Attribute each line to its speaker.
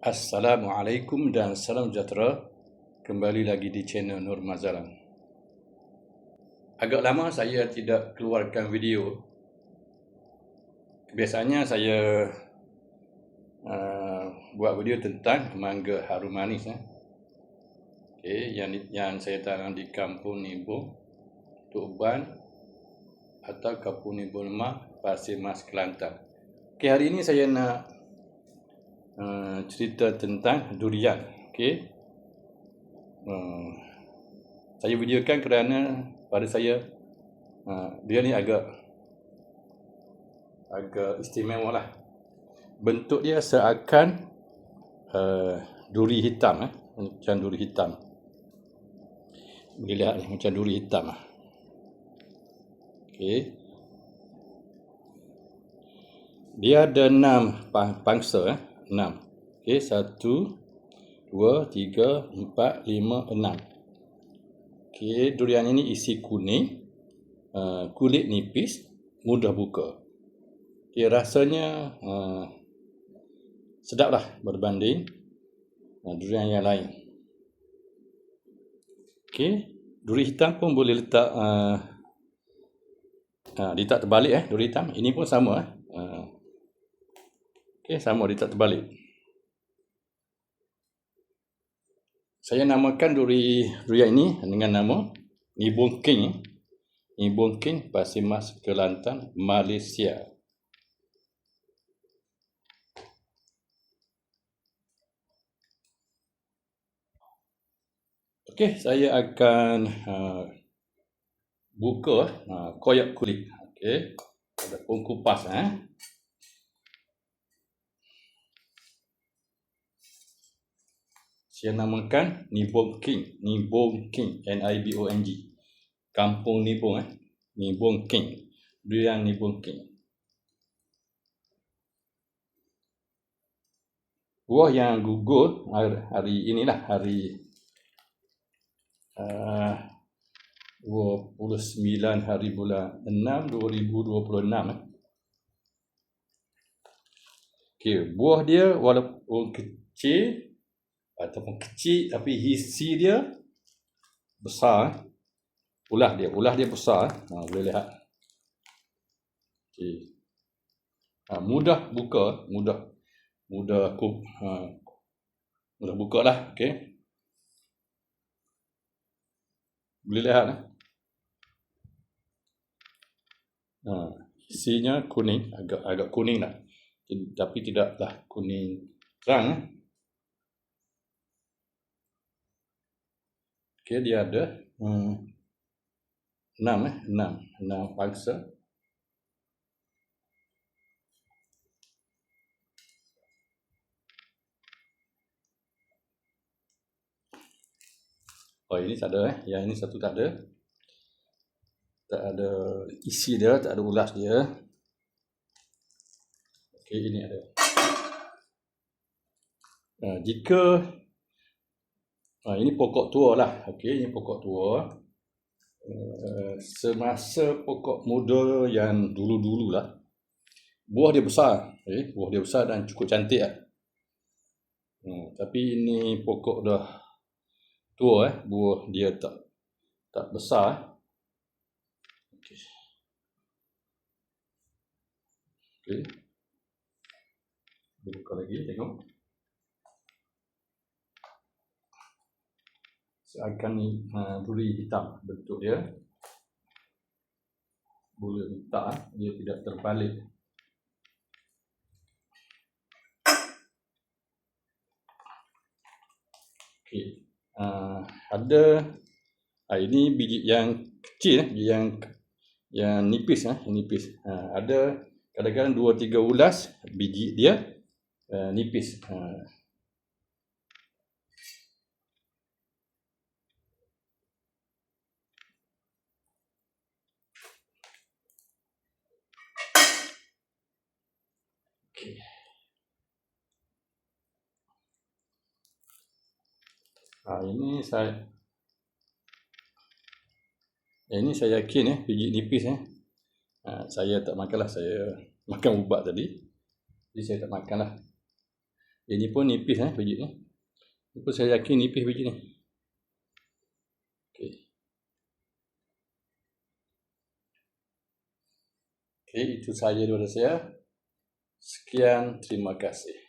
Speaker 1: Assalamualaikum dan salam sejahtera. Kembali lagi di channel Nur Mazalan. Agak lama saya tidak keluarkan video. Biasanya saya buat video tentang mangga harum manis. Yang saya tanam di Kampung Nibong, Tuban atau Kampung Nibong Lemah, Pasir Mas, Kelantan. Hari ini saya nak cerita tentang durian. Saya videokan kerana pada saya dia ni agak istimewa lah. Bentuk dia seakan duri hitam, macam duri hitam. Boleh lihat ni, macam duri hitam. Dia ada 6 pangsa. 6. 1, 2, 3, 4, 5, 6. Durian ini isi kuning, kulit nipis, mudah buka. Rasanya sedap lah berbanding durian yang lain. Duri hitam pun boleh letak ditak terbalik. Duri hitam ini pun sama. Sama ditak terbalik. Saya namakan durian ini dengan nama Nibong King. Nibong King, Pasir Mas, Kelantan, Malaysia. Saya akan buka koyak kulit. Ada pengkupas. Saya namakan Nibong King. Nibong King, Nibong. Kampung Nibong. Nibong King. Durian Nibong King. Buah yang gugur hari inilah, hari 29 hari bulan 6 2026. Buah dia walaupun kecil tapi isi dia besar. Ulas dia besar. Boleh lihat. Mudah buka, mudah buka lah. Boleh lihat. Isinya kuning, agak kuning lah, tapi tidaklah kuning terang. Dia ada 6 pangsa. Ini tak ada. Yang ini satu tak ada. Tak ada isi dia, tak ada ulas dia. Ini ada. Jika ini pokok tua lah. Ini pokok tua. Semasa pokok muda yang dulu-dulu lah, buah dia besar. Buah dia besar dan cukup cantik lah. Tapi ini pokok dah tua. Buah dia tak besar. Buka lagi, tengok. Seakan duri hitam bentuk dia. Boleh letak, dia tidak terbalik. Ada ini biji yang kecil, yang nipis. Ada kadang-kadang 2-3 ulas biji dia nipis. Ini saya yakin biji nipis. Saya tak makanlah, saya makan ubat tadi. Jadi saya tak makanlah. Ini pun nipis biji ni. Ini pun saya yakin nipis biji ni. Okey. Okey, itu sahaja daripada saya. Sekian, terima kasih.